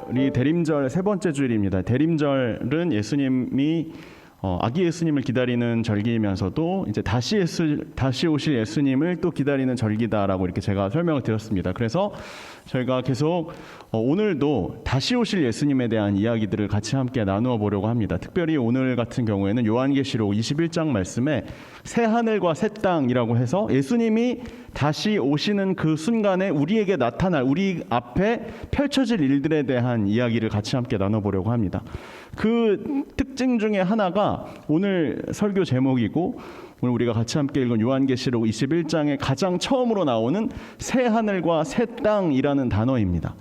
주일이 대림절 세 번째 주일입니다. 대림절은 예수님이 아기 예수님을 기다리는 절기이면서도 이제 다시 오실 예수님을 또 기다리는 절기다라고 이렇게 제가 설명을 드렸습니다. 그래서 저희가 계속 오늘도 다시 오실 예수님에 대한 이야기들을 같이 함께 나누어 보려고 합니다. 특별히 오늘 같은 경우에는 요한계시록 21장 말씀에 새 하늘과 새 땅이라고 해서 예수님이 다시 오시는 그 순간에 우리에게 나타날, 우리 앞에 펼쳐질 일들에 대한 이야기를 같이 함께 나눠보려고 합니다. 그 특징 중에 하나가 오늘 설교 제목이고, 오늘 우리가 같이 함께 읽은 요한계시록 21장에 가장 처음으로 나오는 새 하늘과 새 땅이라는 단어입니다.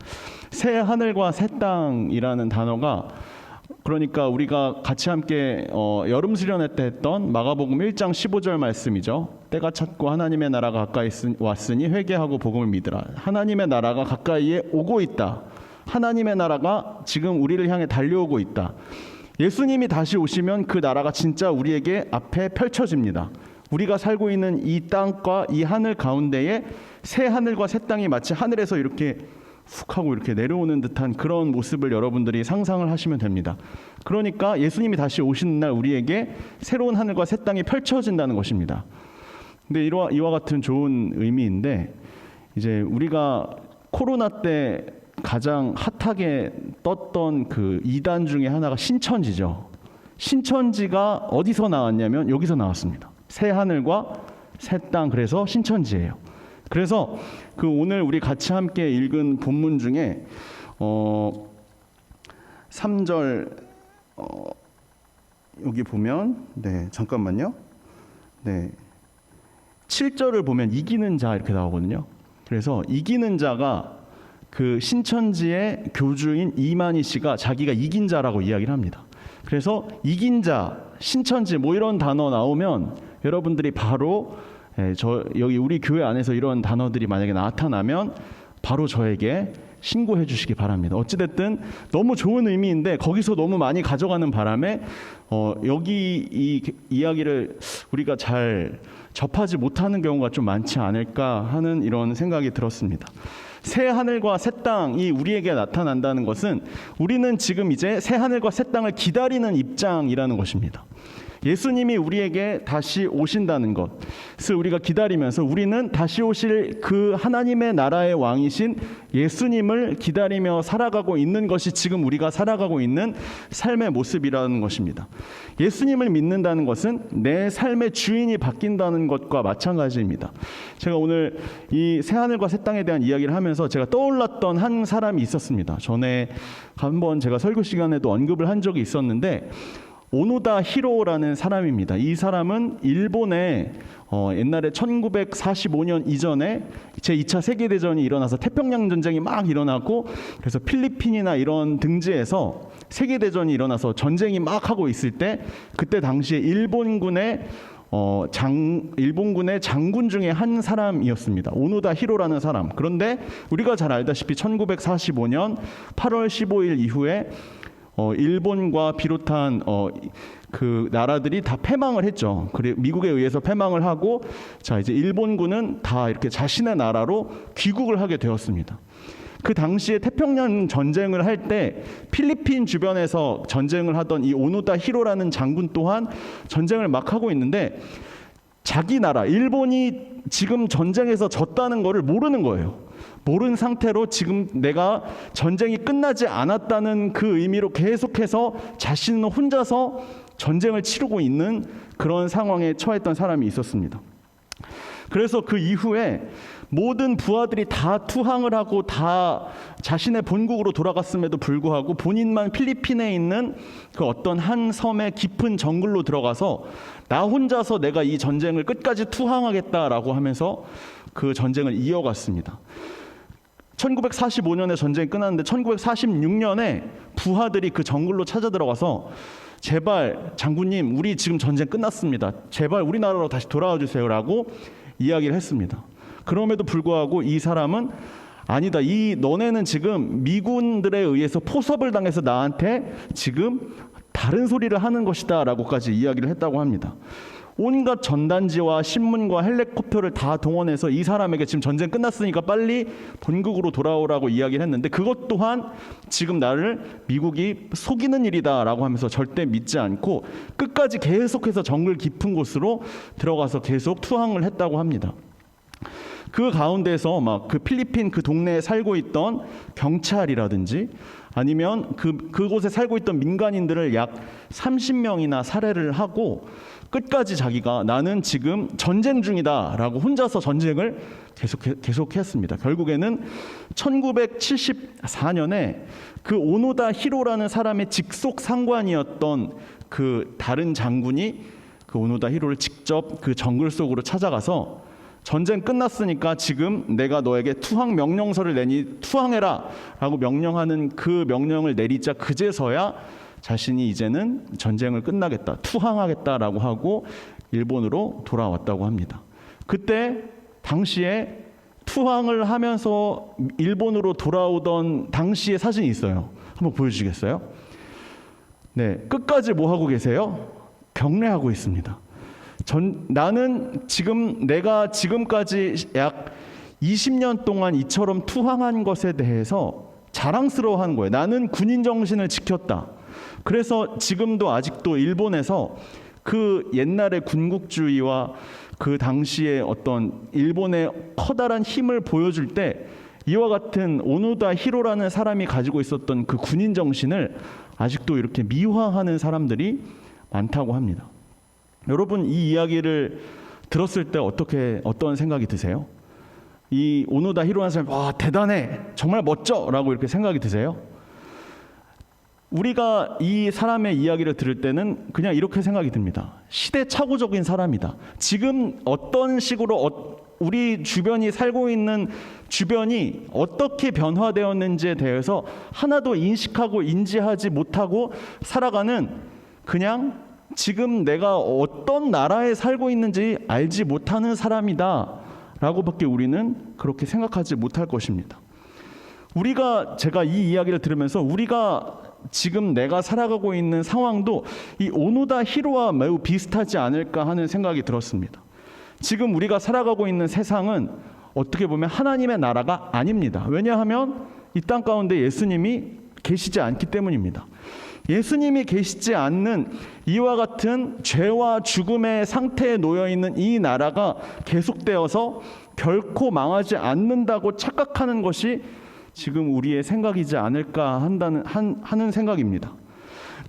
새 하늘과 새 땅이라는 단어가, 그러니까 우리가 같이 함께 여름 수련회 때 했던 마가복음 1장 15절 말씀이죠. 때가 찼고 하나님의 나라가 가까이 왔으니 회개하고 복음을 믿으라. 하나님의 나라가 가까이에 오고 있다. 하나님의 나라가 지금 우리를 향해 달려오고 있다. 예수님이 다시 오시면 그 나라가 진짜 우리에게 앞에 펼쳐집니다. 우리가 살고 있는 이 땅과 이 하늘 가운데에 새 하늘과 새 땅이 마치 하늘에서 이렇게 훅 하고 이렇게 내려오는 듯한 그런 모습을 여러분들이 상상을 하시면 됩니다. 그러니까 예수님이 다시 오시는 날 우리에게 새로운 하늘과 새 땅이 펼쳐진다는 것입니다. 근데 이와 같은 좋은 의미인데, 이제 우리가 코로나 때 가장 핫하게 떴던 그 이단 중에 하나가 신천지죠. 신천지가 어디서 나왔냐면 여기서 나왔습니다. 새 하늘과 새 땅, 그래서 신천지예요. 그래서 그 오늘 우리 같이 함께 읽은 본문 중에 3절 여기 보면 잠깐만요. 7절을 보면 이기는 자 이렇게 나오거든요. 그래서 이기는 자가 그 신천지의 교주인 이만희 씨가 자기가 이긴 자라고 이야기를 합니다. 그래서 이긴 자, 신천지 뭐 이런 단어 나오면 여러분들이 바로 여기 우리 교회 안에서 이런 단어들이 만약에 나타나면 바로 저에게 신고해 주시기 바랍니다. 어찌됐든 너무 좋은 의미인데 거기서 너무 많이 가져가는 바람에 여기 이 이야기를 우리가 잘 접하지 못하는 경우가 좀 많지 않을까 하는 이런 생각이 들었습니다. 새 하늘과 새 땅이 우리에게 나타난다는 것은 우리는 지금 이제 새 하늘과 새 땅을 기다리는 입장이라는 것입니다. 예수님이 우리에게 다시 오신다는 것을 우리가 기다리면서 우리는 다시 오실 그 하나님의 나라의 왕이신 예수님을 기다리며 살아가고 있는 것이 지금 우리가 살아가고 있는 삶의 모습이라는 것입니다. 예수님을 믿는다는 것은 내 삶의 주인이 바뀐다는 것과 마찬가지입니다. 제가 오늘 이 새하늘과 새 땅에 대한 이야기를 하면서 제가 떠올랐던 한 사람이 있었습니다. 전에 한번 제가 설교 시간에도 언급을 한 적이 있었는데, 오노다 히로라는 사람입니다. 이 사람은 일본의 옛날에 1945년 이전에 제2차 세계대전이 일어나서 태평양 전쟁이 막 일어나고, 그래서 필리핀이나 이런 등지에서 세계대전이 일어나서 전쟁이 막 하고 있을 때, 그때 당시에 일본군의 장군 중에 한 사람이었습니다. 오노다 히로라는 사람. 그런데 우리가 잘 알다시피 1945년 8월 15일 이후에 일본과 비롯한 그 나라들이 다 패망을 했죠. 그리고 미국에 의해서 패망을 하고, 자 이제 일본군은 다 이렇게 자신의 나라로 귀국을 하게 되었습니다. 그 당시에 태평양 전쟁을 할 때 필리핀 주변에서 전쟁을 하던 이 오노다 히로라는 장군 또한 전쟁을 막 하고 있는데, 자기 나라 일본이 지금 전쟁에서 졌다는 것을 모르는 거예요. 모른 상태로 지금 내가 전쟁이 끝나지 않았다는 그 의미로 계속해서 자신은 혼자서 전쟁을 치르고 있는 그런 상황에 처했던 사람이 있었습니다. 그래서 그 이후에 모든 부하들이 다 투항을 하고 다 자신의 본국으로 돌아갔음에도 불구하고 본인만 필리핀에 있는 그 어떤 한 섬의 깊은 정글로 들어가서 나 혼자서 내가 이 전쟁을 끝까지 투항하겠다라고 하면서 그 전쟁을 이어갔습니다. 1945년에 전쟁이 끝났는데 1946년에 부하들이 그 정글로 찾아 들어가서, 제발 장군님 우리 지금 전쟁 끝났습니다. 제발 우리나라로 다시 돌아와 주세요라고 이야기를 했습니다. 그럼에도 불구하고 이 사람은 아니다, 너네는 지금 미군들에 의해서 포섭을 당해서 나한테 지금 다른 소리를 하는 것이다 라고까지 이야기를 했다고 합니다. 온갖 전단지와 신문과 헬리콥터를 다 동원해서 이 사람에게 지금 전쟁 끝났으니까 빨리 본국으로 돌아오라고 이야기를 했는데, 그것 또한 지금 나를 미국이 속이는 일이다라고 하면서 절대 믿지 않고 끝까지 계속해서 정글 깊은 곳으로 들어가서 계속 투항을 했다고 합니다. 그 가운데서 막 그 필리핀 그 동네에 살고 있던 경찰이라든지 아니면 그곳에 살고 있던 민간인들을 약 30명이나 살해를 하고 끝까지 자기가 나는 지금 전쟁 중이다라고 혼자서 전쟁을 계속했습니다. 결국에는 1974년에 그 오노다 히로라는 사람의 직속 상관이었던 그 다른 장군이 그 오노다 히로를 직접 그 정글 속으로 찾아가서 전쟁 끝났으니까 지금 내가 너에게 투항 명령서를 내니 투항해라 라고 명령하는 그 명령을 내리자 그제서야 자신이 이제는 전쟁을 끝나겠다, 투항하겠다라고 하고 일본으로 돌아왔다고 합니다. 그때 당시에 투항을 하면서 일본으로 돌아오던 당시의 사진이 있어요. 한번 보여주시겠어요? 네, 끝까지 뭐 하고 계세요? 경례하고 있습니다. 나는 지금 내가 지금까지 약 20년 동안 이처럼 투항한 것에 대해서 자랑스러워하는 거예요. 나는 군인 정신을 지켰다. 그래서 지금도 아직도 일본에서 그 옛날의 군국주의와 그 당시에 어떤 일본의 커다란 힘을 보여줄 때 이와 같은 오노다 히로라는 사람이 가지고 있었던 그 군인 정신을 아직도 이렇게 미화하는 사람들이 많다고 합니다. 여러분, 이 이야기를 들었을 때 어떤 생각이 드세요? 이 오노다 히로라는 사람, 와 대단해, 정말 멋져 라고 이렇게 생각이 드세요? 우리가 이 사람의 이야기를 들을 때는 그냥 이렇게 생각이 듭니다. 시대착오적인 사람이다. 지금 어떤 식으로 우리 주변이 살고 있는 주변이 어떻게 변화되었는지에 대해서 하나도 인식하고 인지하지 못하고 살아가는, 그냥 지금 내가 어떤 나라에 살고 있는지 알지 못하는 사람이다 라고밖에 우리는 그렇게 생각하지 못할 것입니다. 제가 이 이야기를 들으면서 우리가 지금 내가 살아가고 있는 상황도 이 오노다 히로와 매우 비슷하지 않을까 하는 생각이 들었습니다. 지금 우리가 살아가고 있는 세상은 어떻게 보면 하나님의 나라가 아닙니다. 왜냐하면 이 땅 가운데 예수님이 계시지 않기 때문입니다. 예수님이 계시지 않는 이와 같은 죄와 죽음의 상태에 놓여있는 이 나라가 계속되어서 결코 망하지 않는다고 착각하는 것이 지금 우리의 생각이지 않을까 하는 생각입니다.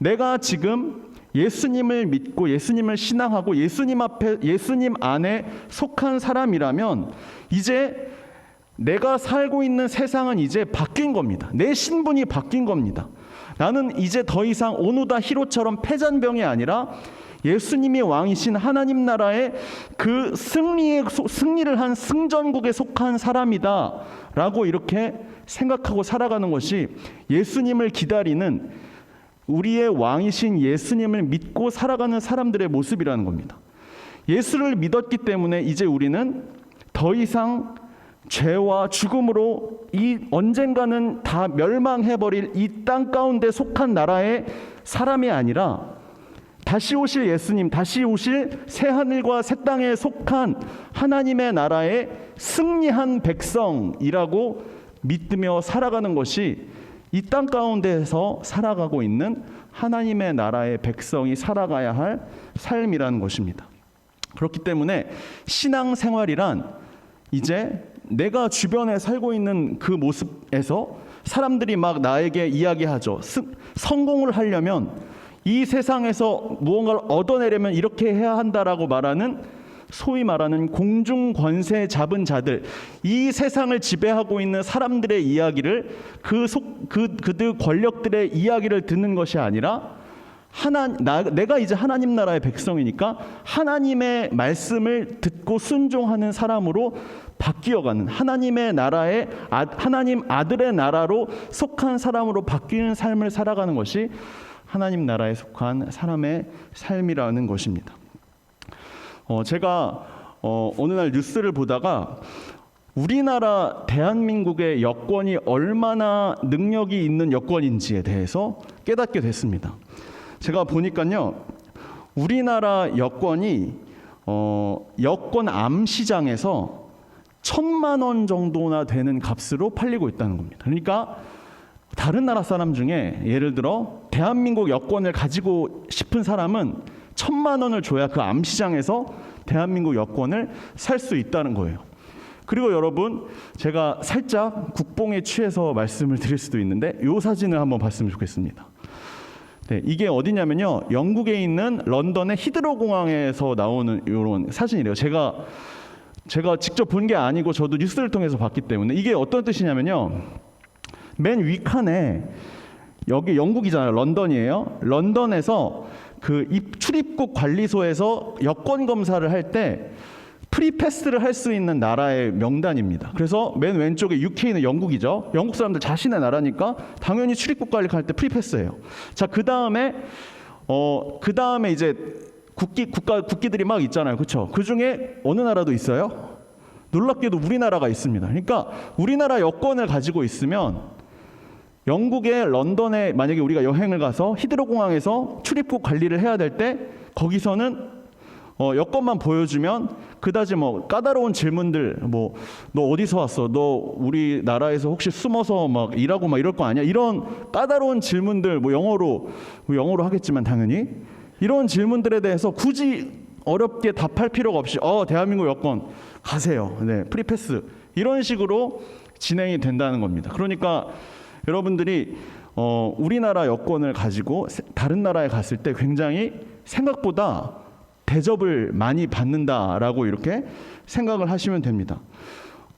내가 지금 예수님을 믿고 예수님을 신앙하고 예수님 안에 속한 사람이라면 이제 내가 살고 있는 세상은 이제 바뀐 겁니다. 내 신분이 바뀐 겁니다. 나는 이제 더 이상 오노다 히로처럼 패잔병이 아니라 예수님이 왕이신 하나님 나라의 그 승리를 한 승전국에 속한 사람이다 라고 이렇게 생각하고 살아가는 것이 예수님을 기다리는, 우리의 왕이신 예수님을 믿고 살아가는 사람들의 모습이라는 겁니다. 예수를 믿었기 때문에 이제 우리는 더 이상 죄와 죽음으로 이 언젠가는 다 멸망해버릴 이 땅 가운데 속한 나라의 사람이 아니라 다시 오실 예수님, 다시 오실 새하늘과 새 땅에 속한 하나님의 나라의 승리한 백성이라고 믿으며 살아가는 것이 이 땅 가운데에서 살아가고 있는 하나님의 나라의 백성이 살아가야 할 삶이라는 것입니다. 그렇기 때문에 신앙생활이란 이제 내가 주변에 살고 있는 그 모습에서 사람들이 막 나에게 이야기하죠. 성공을 하려면, 이 세상에서 무언가를 얻어내려면 이렇게 해야 한다라고 말하는, 소위 말하는 공중권세 잡은 자들, 이 세상을 지배하고 있는 사람들의 이야기를, 그들 권력들의 이야기를 듣는 것이 아니라 내가 이제 하나님 나라의 백성이니까 하나님의 말씀을 듣고 순종하는 사람으로 바뀌어가는, 하나님의 나라의 하나님 아들의 나라로 속한 사람으로 바뀌는 삶을 살아가는 것이 하나님 나라에 속한 사람의 삶이라는 것입니다. 제가 어느 날 뉴스를 보다가 우리나라 대한민국의 여권이 얼마나 능력이 있는 여권인지에 대해서 깨닫게 됐습니다. 제가 보니까요, 우리나라 여권이 여권 암 시장에서 1,000만 원 정도나 되는 값으로 팔리고 있다는 겁니다. 그러니까 다른 나라 사람 중에 예를 들어 대한민국 여권을 가지고 싶은 사람은 1,000만 원을 줘야 그 암 시장에서 대한민국 여권을 살 수 있다는 거예요. 그리고 여러분, 제가 살짝 국뽕에 취해서 말씀을 드릴 수도 있는데 이 사진을 한번 봤으면 좋겠습니다. 네, 이게 어디냐면요, 영국에 있는 런던의 히드로 공항에서 나오는 이런 사진이래요. 제가 직접 본 게 아니고 저도 뉴스를 통해서 봤기 때문에. 이게 어떤 뜻이냐면요, 맨 위칸에, 여기 영국이잖아요, 런던이에요. 런던에서 그 출입국 관리소에서 여권 검사를 할 때 프리패스를 할 수 있는 나라의 명단입니다. 그래서 맨 왼쪽에 UK는 영국이죠. 영국 사람들 자신의 나라니까 당연히 출입국 관리할 때 프리패스예요. 자, 그 다음에 이제 국기들이 막 있잖아요, 그렇죠? 그 중에 어느 나라도 있어요? 놀랍게도 우리나라가 있습니다. 그러니까 우리나라 여권을 가지고 있으면 영국의 런던에 만약에 우리가 여행을 가서 히드로 공항에서 출입국 관리를 해야 될 때 거기서는 여권만 보여주면 그다지 뭐 까다로운 질문들, 뭐 너 어디서 왔어? 너 우리나라에서 혹시 숨어서 막 일하고 막 이럴 거 아니야? 이런 까다로운 질문들, 뭐 영어로 하겠지만 당연히 이런 질문들에 대해서 굳이 어렵게 답할 필요가 없이 대한민국 여권 가세요. 네, 프리패스. 이런 식으로 진행이 된다는 겁니다. 그러니까 여러분들이 우리나라 여권을 가지고 다른 나라에 갔을 때 굉장히 생각보다 대접을 많이 받는다라고 이렇게 생각을 하시면 됩니다.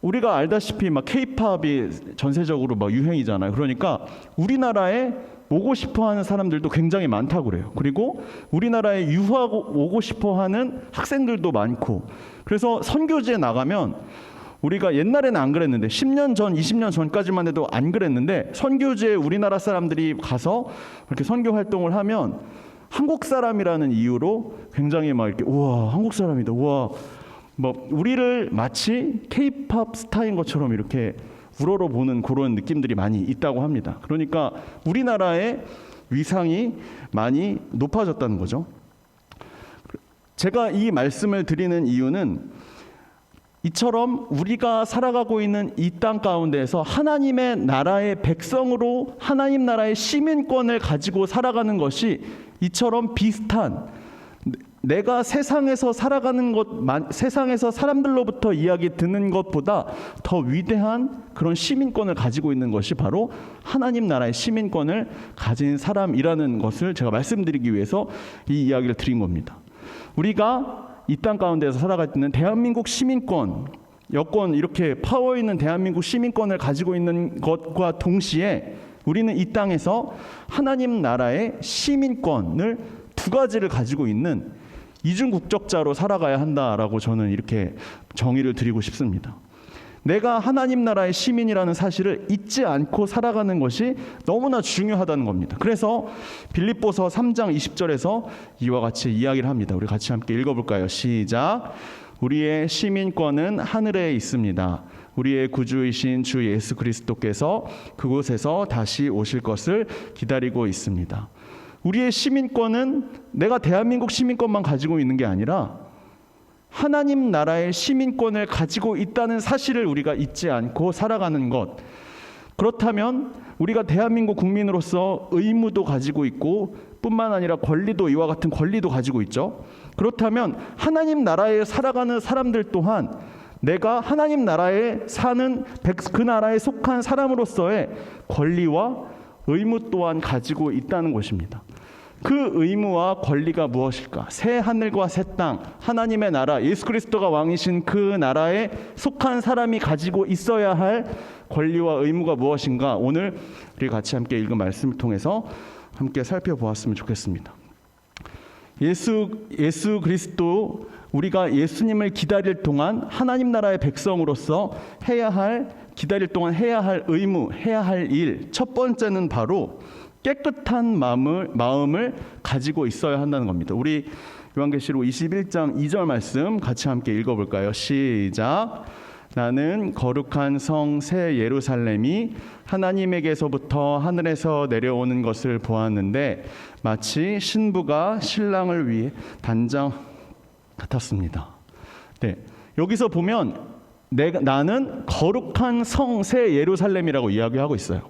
우리가 알다시피 막 K-팝이 전세적으로 막 유행이잖아요. 그러니까 우리나라에 오고 싶어하는 사람들도 굉장히 많다고 그래요. 그리고 우리나라에 유학 오고 싶어하는 학생들도 많고, 그래서 선교지에 나가면 우리가 옛날에는 안 그랬는데 10년 전, 20년 전까지만 해도 안 그랬는데 선교지에 우리나라 사람들이 가서 이렇게 선교 활동을 하면 한국 사람이라는 이유로 굉장히 막 이렇게 우와 한국 사람이다, 우와 뭐 우리를 마치 K-팝 스타인 것처럼 이렇게 우러러 보는 그런 느낌들이 많이 있다고 합니다. 그러니까 우리나라의 위상이 많이 높아졌다는 거죠. 제가 이 말씀을 드리는 이유는 이처럼 우리가 살아가고 있는 이 땅 가운데에서 하나님의 나라의 백성으로 하나님 나라의 시민권을 가지고 살아가는 것이 이처럼 비슷한, 내가 세상에서 살아가는 세상에서 사람들로부터 이야기 듣는 것보다 더 위대한 그런 시민권을 가지고 있는 것이 바로 하나님 나라의 시민권을 가진 사람이라는 것을 제가 말씀드리기 위해서 이 이야기를 드린 겁니다. 우리가 이 땅 가운데서 살아갈 때는 대한민국 시민권, 여권, 이렇게 파워 있는 대한민국 시민권을 가지고 있는 것과 동시에 우리는 이 땅에서 하나님 나라의 시민권을 두 가지를 가지고 있는 이중국적자로 살아가야 한다라고 저는 이렇게 정의를 드리고 싶습니다. 내가 하나님 나라의 시민이라는 사실을 잊지 않고 살아가는 것이 너무나 중요하다는 겁니다. 그래서 빌립보서 3장 20절에서 이와 같이 이야기를 합니다. 우리 같이 함께 읽어볼까요? 시작. 우리의 시민권은 하늘에 있습니다. 우리의 구주이신 주 예수 그리스도께서 그곳에서 다시 오실 것을 기다리고 있습니다. 우리의 시민권은 내가 대한민국 시민권만 가지고 있는 게 아니라 하나님 나라의 시민권을 가지고 있다는 사실을 우리가 잊지 않고 살아가는 것. 그렇다면 우리가 대한민국 국민으로서 의무도 가지고 있고 뿐만 아니라 권리도, 이와 같은 권리도 가지고 있죠. 그렇다면 하나님 나라에 살아가는 사람들 또한 내가 하나님 나라에 사는 그 나라에 속한 사람으로서의 권리와 의무 또한 가지고 있다는 것입니다. 그 의무와 권리가 무엇일까? 새 하늘과 새 땅, 하나님의 나라, 예수 그리스도가 왕이신 그 나라에 속한 사람이 가지고 있어야 할 권리와 의무가 무엇인가? 오늘 우리 같이 함께 읽은 말씀을 통해서 함께 살펴보았으면 좋겠습니다. 예수 그리스도, 우리가 예수님을 기다릴 동안 하나님 나라의 백성으로서 기다릴 동안 해야 할 의무, 해야 할 일, 첫 번째는 바로 깨끗한 마음을 가지고 있어야 한다는 겁니다. 우리 요한계시록 21장 2절 말씀 같이 함께 읽어볼까요? 시작. 나는 거룩한 성 새 예루살렘이 하나님에게서부터 하늘에서 내려오는 것을 보았는데 마치 신부가 신랑을 위해 같았습니다. 네, 여기서 보면 나는 거룩한 성 새 예루살렘이라고 이야기하고 있어요.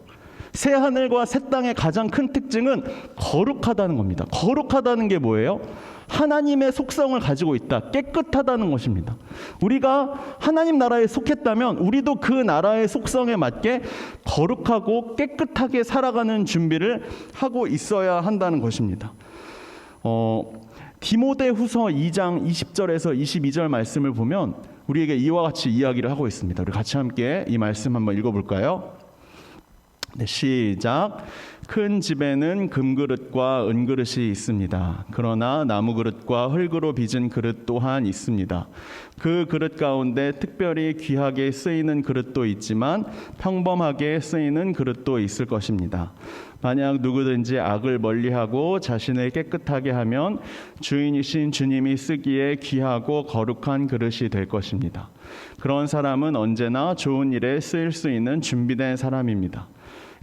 새 하늘과 새 땅의 가장 큰 특징은 거룩하다는 겁니다. 거룩하다는 게 뭐예요? 하나님의 속성을 가지고 있다. 깨끗하다는 것입니다. 우리가 하나님 나라에 속했다면 우리도 그 나라의 속성에 맞게 거룩하고 깨끗하게 살아가는 준비를 하고 있어야 한다는 것입니다. 디모데후서 2장 20절에서 22절 말씀을 보면 우리에게 이와 같이 이야기를 하고 있습니다. 우리 같이 함께 이 말씀 한번 읽어볼까요? 네, 시작. 큰 집에는 금그릇과 은그릇이 있습니다. 그러나 나무그릇과 흙으로 빚은 그릇 또한 있습니다. 그 그릇 가운데 특별히 귀하게 쓰이는 그릇도 있지만 평범하게 쓰이는 그릇도 있을 것입니다. 만약 누구든지 악을 멀리하고 자신을 깨끗하게 하면 주인이신 주님이 쓰기에 귀하고 거룩한 그릇이 될 것입니다. 그런 사람은 언제나 좋은 일에 쓰일 수 있는 준비된 사람입니다.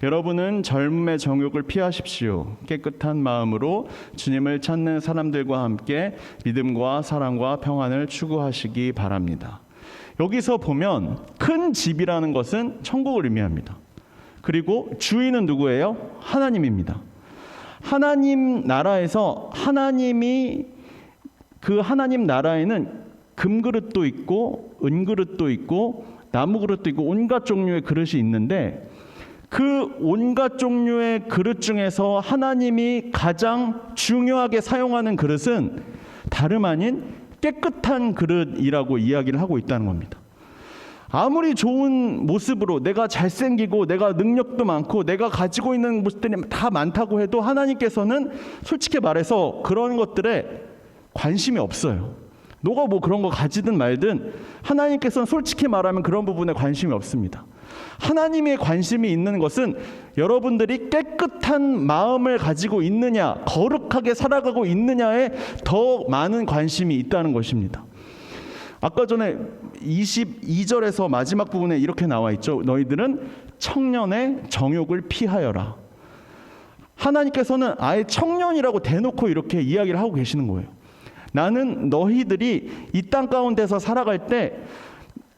여러분은 젊음의 정욕을 피하십시오. 깨끗한 마음으로 주님을 찾는 사람들과 함께 믿음과 사랑과 평안을 추구하시기 바랍니다. 여기서 보면 큰 집이라는 것은 천국을 의미합니다. 그리고 주인은 누구예요? 하나님입니다. 하나님 나라에서 하나님이 그 하나님 나라에는 금그릇도 있고 은그릇도 있고 나무그릇도 있고 온갖 종류의 그릇이 있는데 그 온갖 종류의 그릇 중에서 하나님이 가장 중요하게 사용하는 그릇은 다름 아닌 깨끗한 그릇이라고 이야기를 하고 있다는 겁니다. 아무리 좋은 모습으로 내가 잘생기고 내가 능력도 많고 내가 가지고 있는 모습들이 다 많다고 해도 하나님께서는 솔직히 말해서 그런 것들에 관심이 없어요. 너가 뭐 그런 거 가지든 말든 하나님께서는 솔직히 말하면 그런 부분에 관심이 없습니다. 하나님의 관심이 있는 것은 여러분들이 깨끗한 마음을 가지고 있느냐, 거룩하게 살아가고 있느냐에 더 많은 관심이 있다는 것입니다. 아까 전에 22절에서 마지막 부분에 이렇게 나와 있죠. 너희들은 청년의 정욕을 피하여라. 하나님께서는 아예 청년이라고 대놓고 이렇게 이야기를 하고 계시는 거예요. 나는 너희들이 이 땅 가운데서 살아갈 때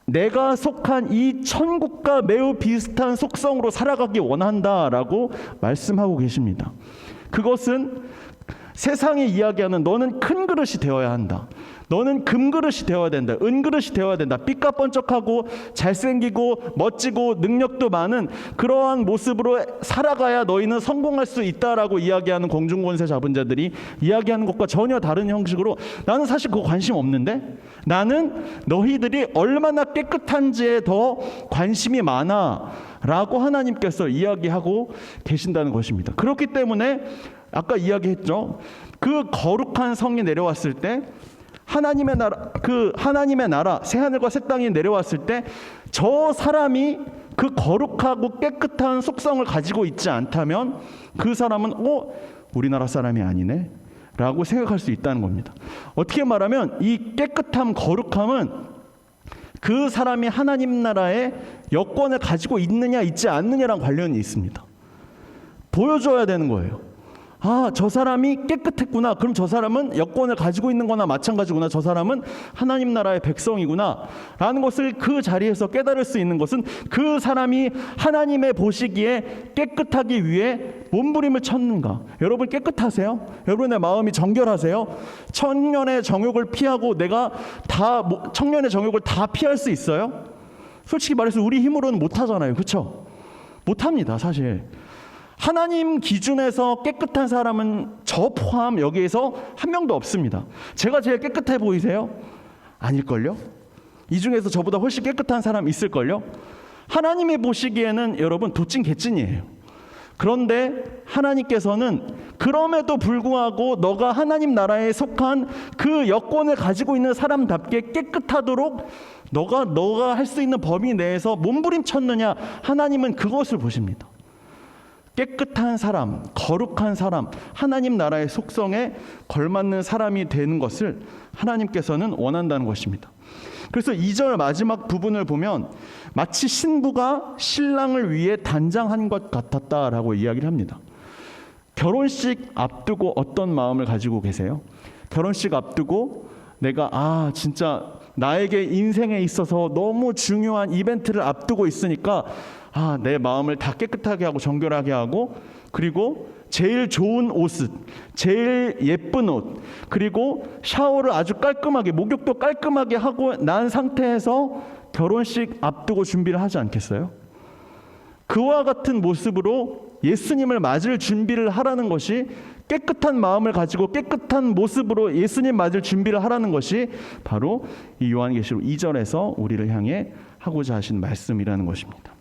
내가 속한 이 천국과 매우 비슷한 속성으로 살아가기 원한다라고 말씀하고 계십니다. 그것은 세상이 이야기하는 너는 큰 그릇이 되어야 한다. 너는 금그릇이 되어야 된다. 은그릇이 되어야 된다. 삐까뻔쩍하고 잘생기고 멋지고 능력도 많은 그러한 모습으로 살아가야 너희는 성공할 수 있다라고 이야기하는 공중권세 잡은 자들이 이야기하는 것과 전혀 다른 형식으로 나는 사실 그거 관심 없는데 나는 너희들이 얼마나 깨끗한지에 더 관심이 많아 라고 하나님께서 이야기하고 계신다는 것입니다. 그렇기 때문에 아까 이야기했죠. 그 거룩한 성이 내려왔을 때 하나님의 나라 새 하늘과 새 땅이 내려왔을 때 저 사람이 그 거룩하고 깨끗한 속성을 가지고 있지 않다면 그 사람은 우리나라 사람이 아니네 라고 생각할 수 있다는 겁니다. 어떻게 말하면 이 깨끗함, 거룩함은 그 사람이 하나님 나라의 여권을 가지고 있느냐 있지 않느냐랑 관련이 있습니다. 보여줘야 되는 거예요. 저 사람이 깨끗했구나. 그럼 저 사람은 여권을 가지고 있는 거나 마찬가지구나. 저 사람은 하나님 나라의 백성이구나 라는 것을 그 자리에서 깨달을 수 있는 것은 그 사람이 하나님의 보시기에 깨끗하기 위해 몸부림을 쳤는가. 여러분 깨끗하세요? 여러분의 마음이 정결하세요? 청년의 정욕을 피하고 내가 청년의 정욕을 다 피할 수 있어요? 솔직히 말해서 우리 힘으로는 못하잖아요. 그렇죠? 못합니다. 사실 하나님 기준에서 깨끗한 사람은 저 포함 여기에서 한 명도 없습니다. 제가 제일 깨끗해 보이세요? 아닐걸요? 이 중에서 저보다 훨씬 깨끗한 사람 있을걸요? 하나님이 보시기에는 여러분 도찐 개찐이에요. 그런데 하나님께서는 그럼에도 불구하고 너가 하나님 나라에 속한 그 여권을 가지고 있는 사람답게 깨끗하도록 너가 할 수 있는 범위 내에서 몸부림쳤느냐, 하나님은 그것을 보십니다. 깨끗한 사람, 거룩한 사람, 하나님 나라의 속성에 걸맞는 사람이 되는 것을 하나님께서는 원한다는 것입니다. 그래서 2절 마지막 부분을 보면 마치 신부가 신랑을 위해 단장한 것 같았다라고 이야기를 합니다. 결혼식 앞두고 어떤 마음을 가지고 계세요? 결혼식 앞두고 내가 진짜 나에게 인생에 있어서 너무 중요한 이벤트를 앞두고 있으니까 내 마음을 다 깨끗하게 하고 정결하게 하고, 그리고 제일 좋은 옷, 제일 예쁜 옷, 그리고 샤워를 아주 깔끔하게, 목욕도 깔끔하게 하고 난 상태에서 결혼식 앞두고 준비를 하지 않겠어요? 그와 같은 모습으로 예수님을 맞을 준비를 하라는 것이, 깨끗한 마음을 가지고 깨끗한 모습으로 예수님 맞을 준비를 하라는 것이 바로 이 요한계시록 2절에서 우리를 향해 하고자 하신 말씀이라는 것입니다.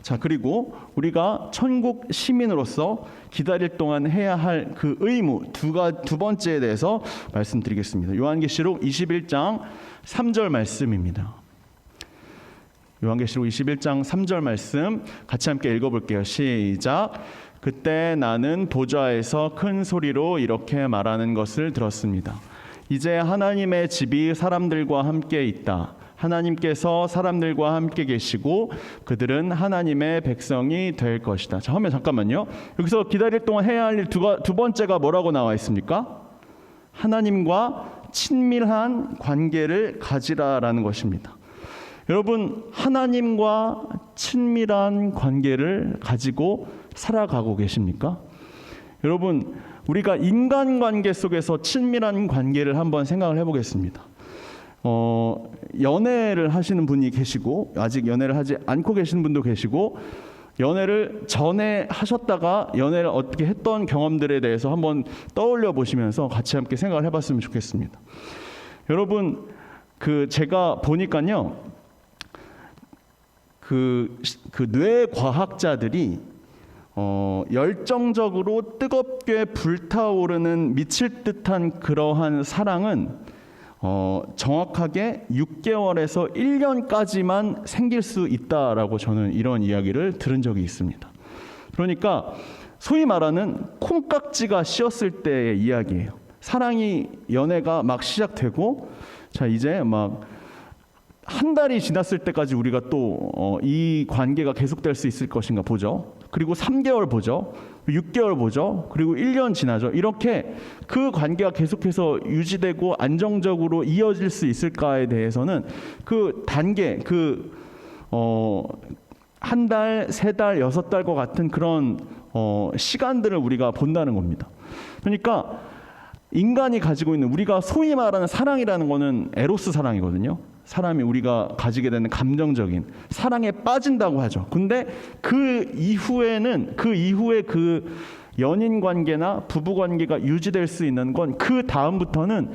자, 그리고 우리가 천국 시민으로서 기다릴 동안 해야 할 그 의무 두 번째에 대해서 말씀드리겠습니다. 요한계시록 21장 3절 말씀입니다. 요한계시록 21장 3절 말씀 같이 함께 읽어볼게요. 시작. 그때 나는 보좌에서 큰 소리로 이렇게 말하는 것을 들었습니다. 이제 하나님의 집이 사람들과 함께 있다. 하나님께서 사람들과 함께 계시고 그들은 하나님의 백성이 될 것이다. 자, 그러면 잠깐만요. 여기서 기다릴 동안 해야 할 일 두 번째가 뭐라고 나와 있습니까? 하나님과 친밀한 관계를 가지라라는 것입니다. 여러분, 하나님과 친밀한 관계를 가지고 살아가고 계십니까? 여러분, 우리가 인간관계 속에서 친밀한 관계를 한번 생각을 해보겠습니다. 연애를 하시는 분이 계시고 아직 연애를 하지 않고 계신 분도 계시고, 연애를 전에 하셨다가 연애를 어떻게 했던 경험들에 대해서 한번 떠올려 보시면서 같이 함께 생각을 해봤으면 좋겠습니다. 여러분, 제가 보니까요, 뇌 과학자들이 열정적으로 뜨겁게 불타오르는 미칠 듯한 그러한 사랑은 정확하게 6개월에서 1년까지만 생길 수 있다라고 저는 이런 이야기를 들은 적이 있습니다. 그러니까 소위 말하는 콩깍지가 씌었을 때의 이야기예요. 사랑이, 연애가 막 시작되고, 자, 이제 막 한 달이 지났을 때까지 우리가 또 이 관계가 계속될 수 있을 것인가 보죠. 그리고 3개월 보죠. 6개월 보죠. 그리고 1년 지나죠. 이렇게 그 관계가 계속해서 유지되고 안정적으로 이어질 수 있을까에 대해서는 그 단계, 한 달, 3달, 6달과 같은 그런 시간들을 우리가 본다는 겁니다. 그러니까 인간이 가지고 있는, 우리가 소위 말하는 사랑이라는 거는 에로스 사랑이거든요. 사람이 우리가 가지게 되는 감정적인 사랑에 빠진다고 하죠. 근데 그 이후에 그 연인 관계나 부부 관계가 유지될 수 있는 건 그 다음부터는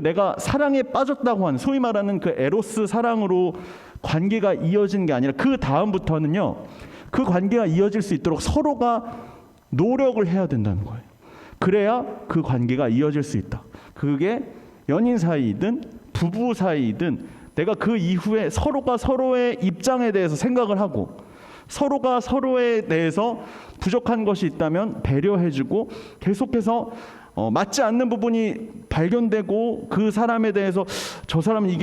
내가 사랑에 빠졌다고 하는 소위 말하는 그 에로스 사랑으로 관계가 이어진 게 아니라, 그 다음부터는요, 그 관계가 이어질 수 있도록 서로가 노력을 해야 된다는 거예요. 그래야 그 관계가 이어질 수 있다. 그게 연인 사이이든 부부 사이이든 내가 그 이후에 서로가 서로의 입장에 대해서 생각을 하고, 서로가 서로에 대해서 부족한 것이 있다면 배려해주고, 계속해서 맞지 않는 부분이 발견되고, 그 사람에 대해서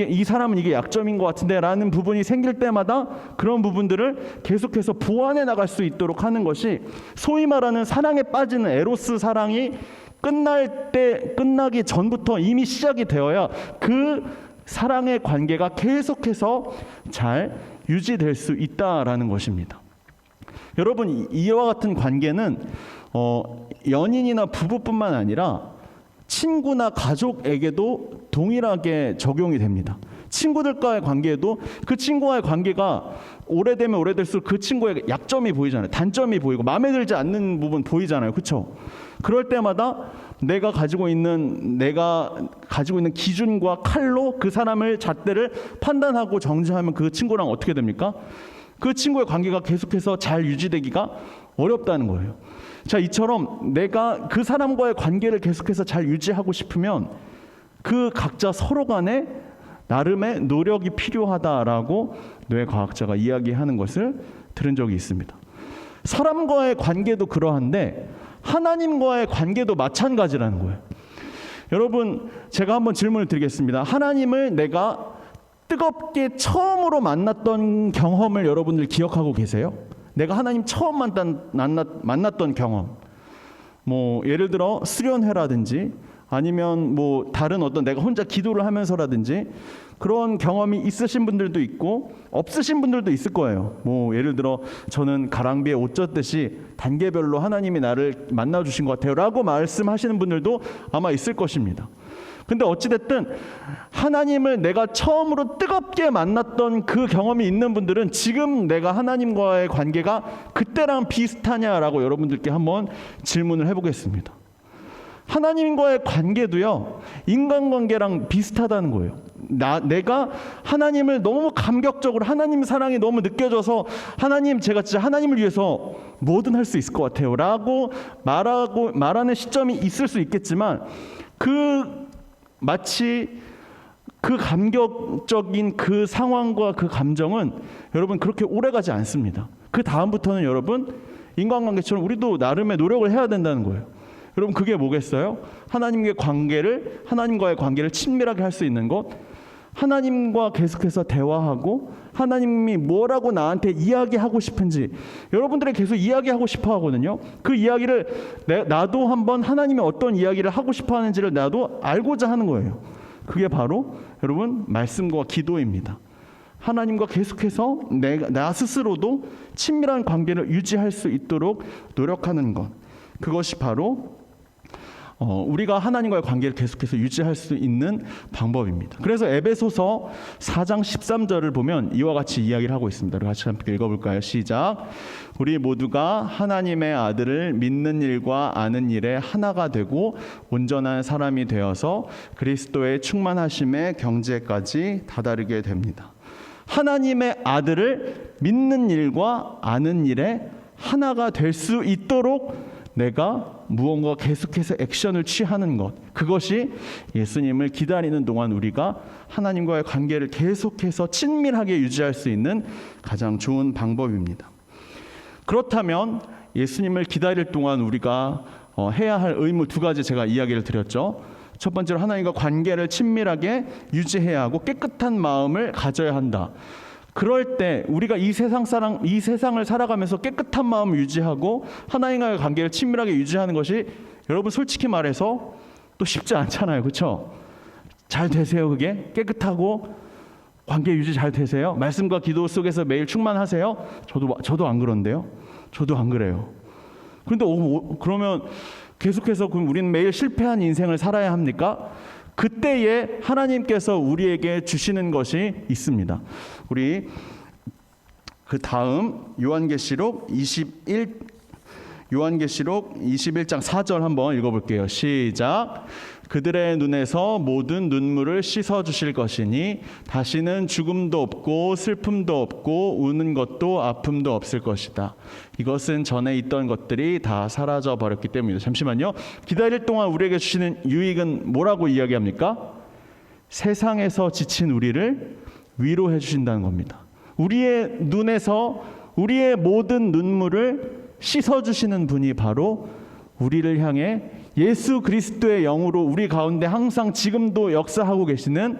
이 사람은 이게 약점인 것 같은데 라는 부분이 생길 때마다 그런 부분들을 계속해서 보완해 나갈 수 있도록 하는 것이, 소위 말하는 사랑에 빠지는 에로스 사랑이 끝나기 전부터 이미 시작이 되어야 그 사랑의 관계가 계속해서 잘 유지될 수 있다라는 것입니다. 여러분, 이와 같은 관계는 연인이나 부부뿐만 아니라 친구나 가족에게도 동일하게 적용이 됩니다. 친구들과의 관계에도 그 친구와의 관계가 오래되면 오래될수록 그 친구의 약점이 보이잖아요. 단점이 보이고 마음에 들지 않는 부분 보이잖아요. 그렇죠? 그럴 때마다 내가 가지고 있는 기준과 칼로 그 사람을 잣대를 판단하고 정죄하면 그 친구랑 어떻게 됩니까? 그 친구의 관계가 계속해서 잘 유지되기가 어렵다는 거예요. 자, 이처럼 내가 그 사람과의 관계를 계속해서 잘 유지하고 싶으면 그 각자 서로 간에 나름의 노력이 필요하다라고 뇌과학자가 이야기하는 것을 들은 적이 있습니다. 사람과의 관계도 그러한데 하나님과의 관계도 마찬가지라는 거예요. 여러분, 제가 한번 질문을 드리겠습니다. 하나님을 내가 뜨겁게 처음으로 만났던 경험을 여러분들 기억하고 계세요? 내가 하나님 처음 만났던 경험, 예를 들어 수련회라든지 아니면 뭐 다른 어떤 내가 혼자 기도를 하면서라든지 그런 경험이 있으신 분들도 있고 없으신 분들도 있을 거예요. 뭐 예를 들어 저는 가랑비에 옷 젖듯이 단계별로 하나님이 나를 만나주신 것 같아요 라고 말씀하시는 분들도 아마 있을 것입니다. 근데 어찌됐든 하나님을 내가 처음으로 뜨겁게 만났던 그 경험이 있는 분들은 지금 내가 하나님과의 관계가 그때랑 비슷하냐라고 여러분들께 한번 질문을 해보겠습니다. 하나님과의 관계도요, 인간관계랑 비슷하다는 거예요. 내가 하나님을 너무 감격적으로 하나님 사랑이 너무 느껴져서 하나님, 제가 진짜 하나님을 위해서 뭐든 할 수 있을 것 같아요 라고 말하는 시점이 있을 수 있겠지만 마치 그 감격적인 그 상황과 그 감정은 여러분 그렇게 오래가지 않습니다. 그 다음부터는 여러분 인간관계처럼 우리도 나름의 노력을 해야 된다는 거예요. 여러분 그게 뭐겠어요? 하나님과의 관계를 친밀하게 할 수 있는 것, 하나님과 계속해서 대화하고 하나님이 뭐라고 나한테 이야기하고 싶은지 여러분들이 계속 이야기하고 싶어 하거든요. 그 이야기를 나도 한번 하나님이 어떤 이야기를 하고 싶어 하는지를 나도 알고자 하는 거예요. 그게 바로 여러분 말씀과 기도입니다. 하나님과 계속해서 나 스스로도 친밀한 관계를 유지할 수 있도록 노력하는 것, 그것이 바로 우리가 하나님과의 관계를 계속해서 유지할 수 있는 방법입니다. 그래서 에베소서 4장 13절을 보면 이와 같이 이야기를 하고 있습니다. 우리 같이 함께 읽어볼까요? 시작. 우리 모두가 하나님의 아들을 믿는 일과 아는 일에 하나가 되고 온전한 사람이 되어서 그리스도의 충만하심의 경지에까지 다다르게 됩니다. 하나님의 아들을 믿는 일과 아는 일에 하나가 될 수 있도록 내가 무언가 계속해서 액션을 취하는 것, 그것이 예수님을 기다리는 동안 우리가 하나님과의 관계를 계속해서 친밀하게 유지할 수 있는 가장 좋은 방법입니다. 그렇다면 예수님을 기다릴 동안 우리가 해야 할 의무 두 가지 제가 이야기를 드렸죠. 첫 번째로 하나님과 관계를 친밀하게 유지해야 하고 깨끗한 마음을 가져야 한다. 그럴 때 우리가 이 세상을 살아가면서 깨끗한 마음을 유지하고 하나님과의 관계를 친밀하게 유지하는 것이 여러분 솔직히 말해서 또 쉽지 않잖아요. 그렇죠? 잘 되세요? 그게? 깨끗하고 관계 유지 잘 되세요? 말씀과 기도 속에서 매일 충만하세요? 저도 안 그런데요. 저도 안 그래요. 그런데 그러면 계속해서 그럼 우리는 매일 실패한 인생을 살아야 합니까? 그때에 하나님께서 우리에게 주시는 것이 있습니다. 우리 그 다음 요한계시록 21장 4절 한번 읽어볼게요. 시작. 그들의 눈에서 모든 눈물을 씻어주실 것이니 다시는 죽음도 없고 슬픔도 없고 우는 것도 아픔도 없을 것이다. 이것은 전에 있던 것들이 다 사라져 버렸기 때문입니다. 잠시만요. 기다릴 동안 우리에게 주시는 유익은 뭐라고 이야기합니까? 세상에서 지친 우리를 위로해 주신다는 겁니다. 우리의 눈에서 우리의 모든 눈물을 씻어주시는 분이 바로 우리를 향해 예수 그리스도의 영으로 우리 가운데 항상 지금도 역사하고 계시는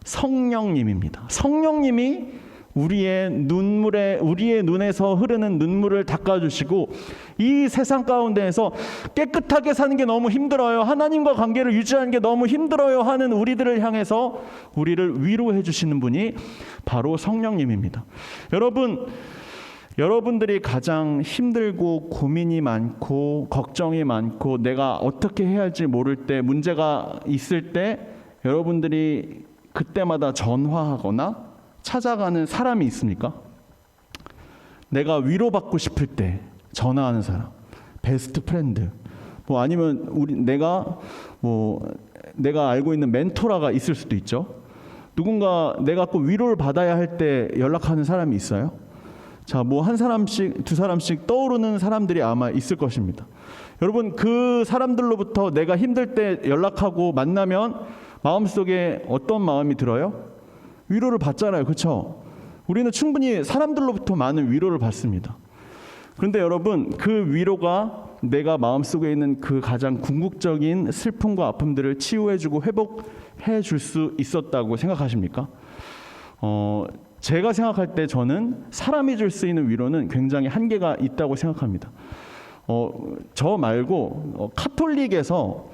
성령님입니다. 성령님이 우리의 눈에서 흐르는 눈물을 닦아주시고 이 세상 가운데에서 깨끗하게 사는 게 너무 힘들어요, 하나님과 관계를 유지하는 게 너무 힘들어요 하는 우리들을 향해서 우리를 위로해 주시는 분이 바로 성령님입니다. 여러분들이 가장 힘들고 고민이 많고 걱정이 많고 내가 어떻게 해야 할지 모를 때, 문제가 있을 때 여러분들이 그때마다 전화하거나 찾아가는 사람이 있습니까? 내가 위로받고 싶을 때 전화하는 사람, 베스트 프렌드, 뭐 아니면 내가 알고 있는 멘토라가 있을 수도 있죠. 누군가 내가 꼭 위로를 받아야 할 때 연락하는 사람이 있어요. 자, 뭐 한 사람씩 두 사람씩 떠오르는 사람들이 아마 있을 것입니다. 여러분, 그 사람들로부터 내가 힘들 때 연락하고 만나면 마음속에 어떤 마음이 들어요? 위로를 받잖아요. 그렇죠? 우리는 충분히 사람들로부터 많은 위로를 받습니다. 그런데 여러분, 그 위로가 내가 마음속에 있는 그 가장 궁극적인 슬픔과 아픔들을 치유해주고 회복해줄 수 있었다고 생각하십니까? 제가 생각할 때 저는 사람이 줄 수 있는 위로는 굉장히 한계가 있다고 생각합니다. 저 말고 카톨릭에서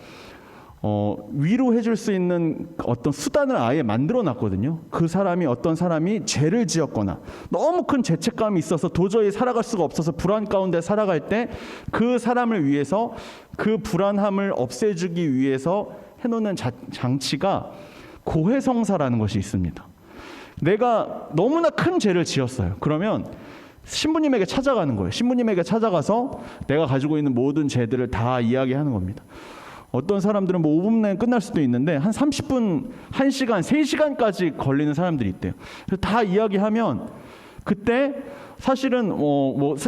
위로해 줄 수 있는 어떤 수단을 아예 만들어 놨거든요. 그 사람이 어떤 사람이 죄를 지었거나 너무 큰 죄책감이 있어서 도저히 살아갈 수가 없어서 불안 가운데 살아갈 때 그 사람을 위해서 그 불안함을 없애주기 위해서 해놓는 장치가 고해성사라는 것이 있습니다. 내가 너무나 큰 죄를 지었어요. 그러면 신부님에게 찾아가는 거예요. 신부님에게 찾아가서 내가 가지고 있는 모든 죄들을 다 이야기하는 겁니다. 어떤 사람들은 뭐 5분 내에 끝날 수도 있는데 한 30분, 1시간, 3시간까지 걸리는 사람들이 있대요. 그래서 다 이야기하면 그때 사실은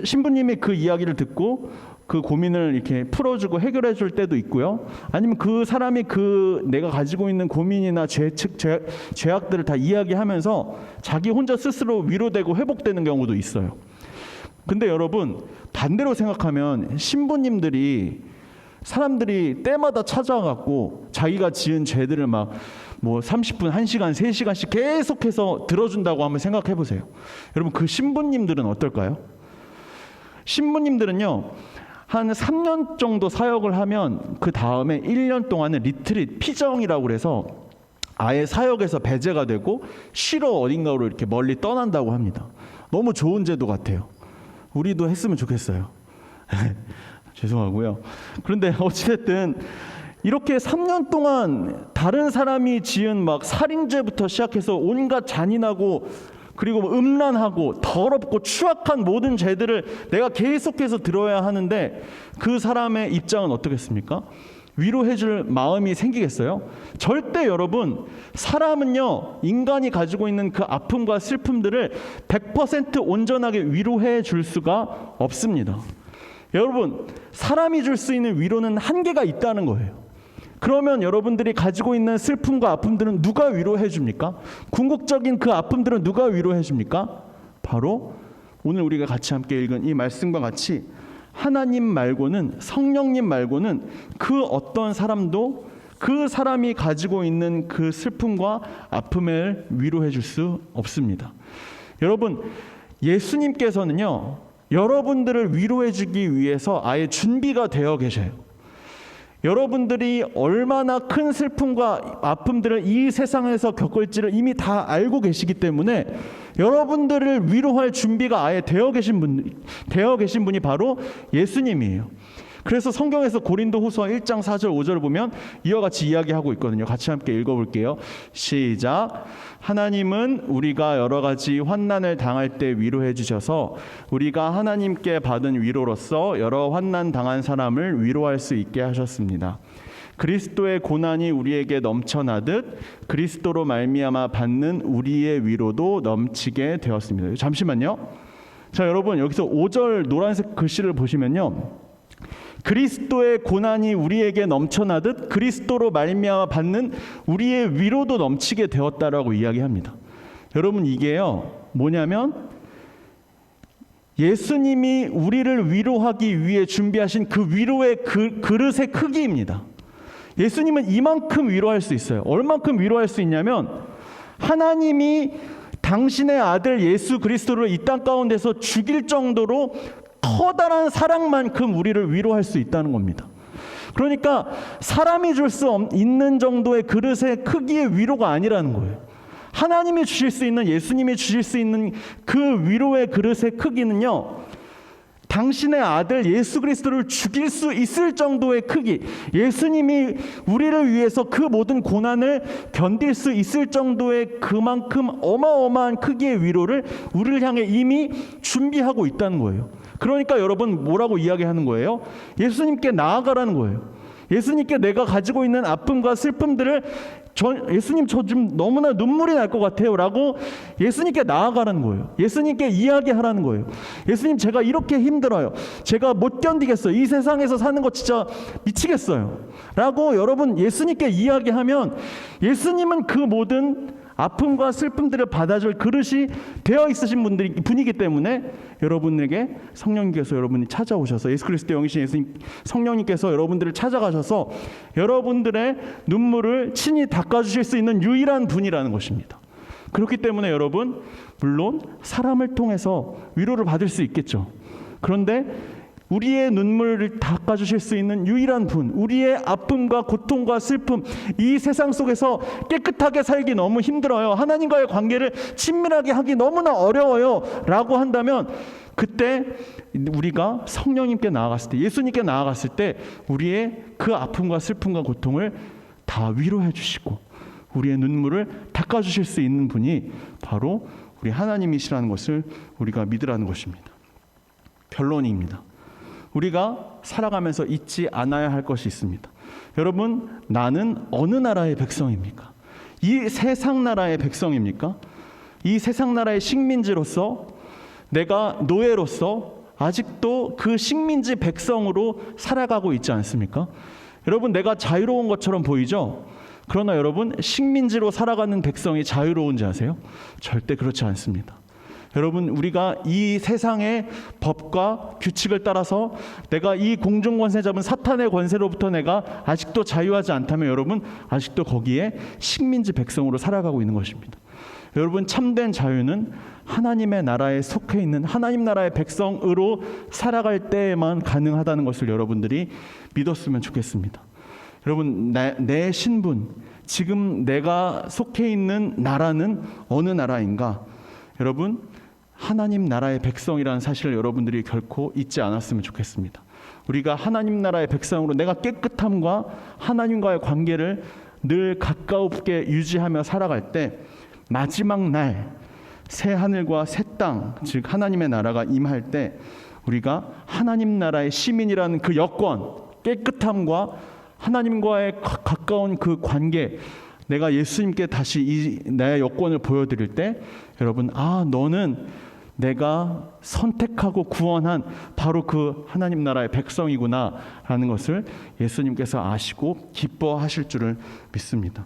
신부님이 그 이야기를 듣고 그 고민을 이렇게 풀어주고 해결해 줄 때도 있고요. 아니면 그 사람이 그 내가 가지고 있는 고민이나 죄악들을 다 이야기하면서 자기 혼자 스스로 위로되고 회복되는 경우도 있어요. 근데 여러분 반대로 생각하면 신부님들이 사람들이 때마다 찾아가고 자기가 지은 죄들을 막 30분, 1시간, 3시간씩 계속해서 들어준다고 한번 생각해 보세요. 여러분 그 신부님들은 어떨까요? 신부님들은요 한 3년 정도 사역을 하면 그 다음에 1년 동안은 리트릿, 피정이라고 그래서 아예 사역에서 배제가 되고 쉬러 어딘가로 이렇게 멀리 떠난다고 합니다. 너무 좋은 제도 같아요. 우리도 했으면 좋겠어요. 죄송하고요. 그런데 어찌됐든 이렇게 3년 동안 다른 사람이 지은 막 살인죄부터 시작해서 온갖 잔인하고 그리고 음란하고 더럽고 추악한 모든 죄들을 내가 계속해서 들어야 하는데 그 사람의 입장은 어떻겠습니까? 위로해 줄 마음이 생기겠어요? 절대 여러분 사람은요 인간이 가지고 있는 그 아픔과 슬픔들을 100% 온전하게 위로해 줄 수가 없습니다. 여러분 사람이 줄 수 있는 위로는 한계가 있다는 거예요. 그러면 여러분들이 가지고 있는 슬픔과 아픔들은 누가 위로해 줍니까? 궁극적인 그 아픔들은 누가 위로해 줍니까? 바로 오늘 우리가 같이 함께 읽은 이 말씀과 같이 하나님 말고는, 성령님 말고는 그 어떤 사람도 그 사람이 가지고 있는 그 슬픔과 아픔을 위로해 줄 수 없습니다. 여러분 예수님께서는요 여러분들을 위로해 주기 위해서 아예 준비가 되어 계셔요. 여러분들이 얼마나 큰 슬픔과 아픔들을 이 세상에서 겪을지를 이미 다 알고 계시기 때문에 여러분들을 위로할 준비가 아예 되어 계신 분이 바로 예수님이에요. 그래서 성경에서 고린도후서 1장 4절 5절을 보면 이와 같이 이야기하고 있거든요. 같이 함께 읽어볼게요. 시작. 하나님은 우리가 여러 가지 환난을 당할 때 위로해 주셔서 우리가 하나님께 받은 위로로서 여러 환난 당한 사람을 위로할 수 있게 하셨습니다. 그리스도의 고난이 우리에게 넘쳐나듯 그리스도로 말미암아 받는 우리의 위로도 넘치게 되었습니다. 잠시만요. 자, 여러분 여기서 5절 노란색 글씨를 보시면요. 그리스도의 고난이 우리에게 넘쳐나듯 그리스도로 말미암아 받는 우리의 위로도 넘치게 되었다라고 이야기합니다. 여러분 이게요 뭐냐면 예수님이 우리를 위로하기 위해 준비하신 그 위로의 그릇의 크기입니다. 예수님은 이만큼 위로할 수 있어요. 얼만큼 위로할 수 있냐면 하나님이 당신의 아들 예수 그리스도를 이 땅 가운데서 죽일 정도로 커다란 사랑만큼 우리를 위로할 수 있다는 겁니다. 그러니까 사람이 줄 수 있는 정도의 그릇의 크기의 위로가 아니라는 거예요. 하나님이 주실 수 있는, 예수님이 주실 수 있는 그 위로의 그릇의 크기는요 당신의 아들 예수 그리스도를 죽일 수 있을 정도의 크기, 예수님이 우리를 위해서 그 모든 고난을 견딜 수 있을 정도의 그만큼 어마어마한 크기의 위로를 우리를 향해 이미 준비하고 있다는 거예요. 그러니까 여러분 뭐라고 이야기하는 거예요? 예수님께 나아가라는 거예요. 예수님께 내가 가지고 있는 아픔과 슬픔들을 예수님 저 좀 너무나 눈물이 날 것 같아요 라고 예수님께 나아가라는 거예요. 예수님께 이야기하라는 거예요. 예수님 제가 이렇게 힘들어요. 제가 못 견디겠어요. 이 세상에서 사는 거 진짜 미치겠어요 라고 여러분 예수님께 이야기하면 예수님은 그 모든 아픔과 슬픔들을 받아줄 그릇이 되어 있으신 분이기 때문에 여러분에게 성령님께서 여러분이 찾아오셔서 예수 그리스도 영이신 예수님 성령님께서 여러분들을 찾아가셔서 여러분들의 눈물을 친히 닦아주실 수 있는 유일한 분이라는 것입니다. 그렇기 때문에 여러분 물론 사람을 통해서 위로를 받을 수 있겠죠. 그런데 우리의 눈물을 닦아주실 수 있는 유일한 분, 우리의 아픔과 고통과 슬픔, 이 세상 속에서 깨끗하게 살기 너무 힘들어요, 하나님과의 관계를 친밀하게 하기 너무나 어려워요 라고 한다면, 그때 우리가 성령님께 나아갔을 때, 예수님께 나아갔을 때 우리의 그 아픔과 슬픔과 고통을 다 위로해 주시고 우리의 눈물을 닦아주실 수 있는 분이 바로 우리 하나님이시라는 것을 우리가 믿으라는 것입니다. 결론입니다. 우리가 살아가면서 잊지 않아야 할 것이 있습니다. 여러분, 나는 어느 나라의 백성입니까? 이 세상 나라의 백성입니까? 이 세상 나라의 식민지로서, 내가 노예로서 아직도 그 식민지 백성으로 살아가고 있지 않습니까? 여러분, 내가 자유로운 것처럼 보이죠? 그러나 여러분, 식민지로 살아가는 백성이 자유로운지 아세요? 절대 그렇지 않습니다. 여러분, 우리가 이 세상의 법과 규칙을 따라서 내가 이 공중권세 잡은 사탄의 권세로부터 내가 아직도 자유하지 않다면 여러분, 아직도 거기에 식민지 백성으로 살아가고 있는 것입니다. 여러분, 참된 자유는 하나님의 나라에 속해 있는 하나님 나라의 백성으로 살아갈 때에만 가능하다는 것을 여러분들이 믿었으면 좋겠습니다. 여러분, 내 신분, 지금 내가 속해 있는 나라는 어느 나라인가? 여러분, 하나님 나라의 백성이라는 사실을 여러분들이 결코 잊지 않았으면 좋겠습니다. 우리가 하나님 나라의 백성으로 내가 깨끗함과 하나님과의 관계를 늘 가깝게 유지하며 살아갈 때, 마지막 날 새 하늘과 새 땅, 즉 하나님의 나라가 임할 때 우리가 하나님 나라의 시민이라는 그 여권, 깨끗함과 하나님과의 가까운 그 관계, 내가 예수님께 다시 이 나의 여권을 보여드릴 때 여러분, 너는 내가 선택하고 구원한 바로 그 하나님 나라의 백성이구나 라는 것을 예수님께서 아시고 기뻐하실 줄을 믿습니다.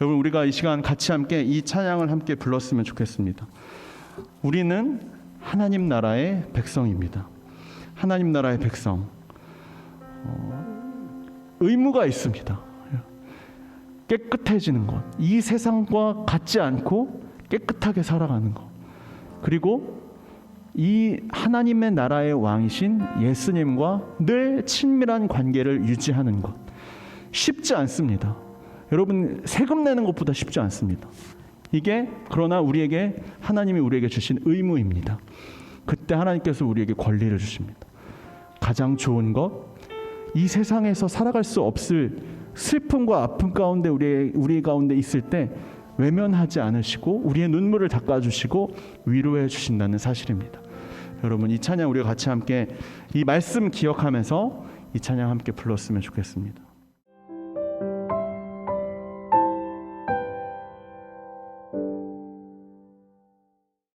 여러분, 우리가 이 시간 같이 함께 이 찬양을 함께 불렀으면 좋겠습니다. 우리는 하나님 나라의 백성입니다. 하나님 나라의 백성, 의무가 있습니다. 깨끗해지는 것, 이 세상과 같지 않고 깨끗하게 살아가는 것, 그리고 이 하나님의 나라의 왕이신 예수님과 늘 친밀한 관계를 유지하는 것, 쉽지 않습니다. 여러분, 세금 내는 것보다 쉽지 않습니다. 이게 그러나 우리에게, 하나님이 우리에게 주신 의무입니다. 그때 하나님께서 우리에게 권리를 주십니다. 가장 좋은 것, 이 세상에서 살아갈 수 없을 슬픔과 아픔 가운데 우리 가운데 있을 때 외면하지 않으시고 우리의 눈물을 닦아주시고 위로해 주신다는 사실입니다. 여러분, 이 찬양 우리가 같이 함께 이 말씀 기억하면서 이 찬양 함께 불렀으면 좋겠습니다.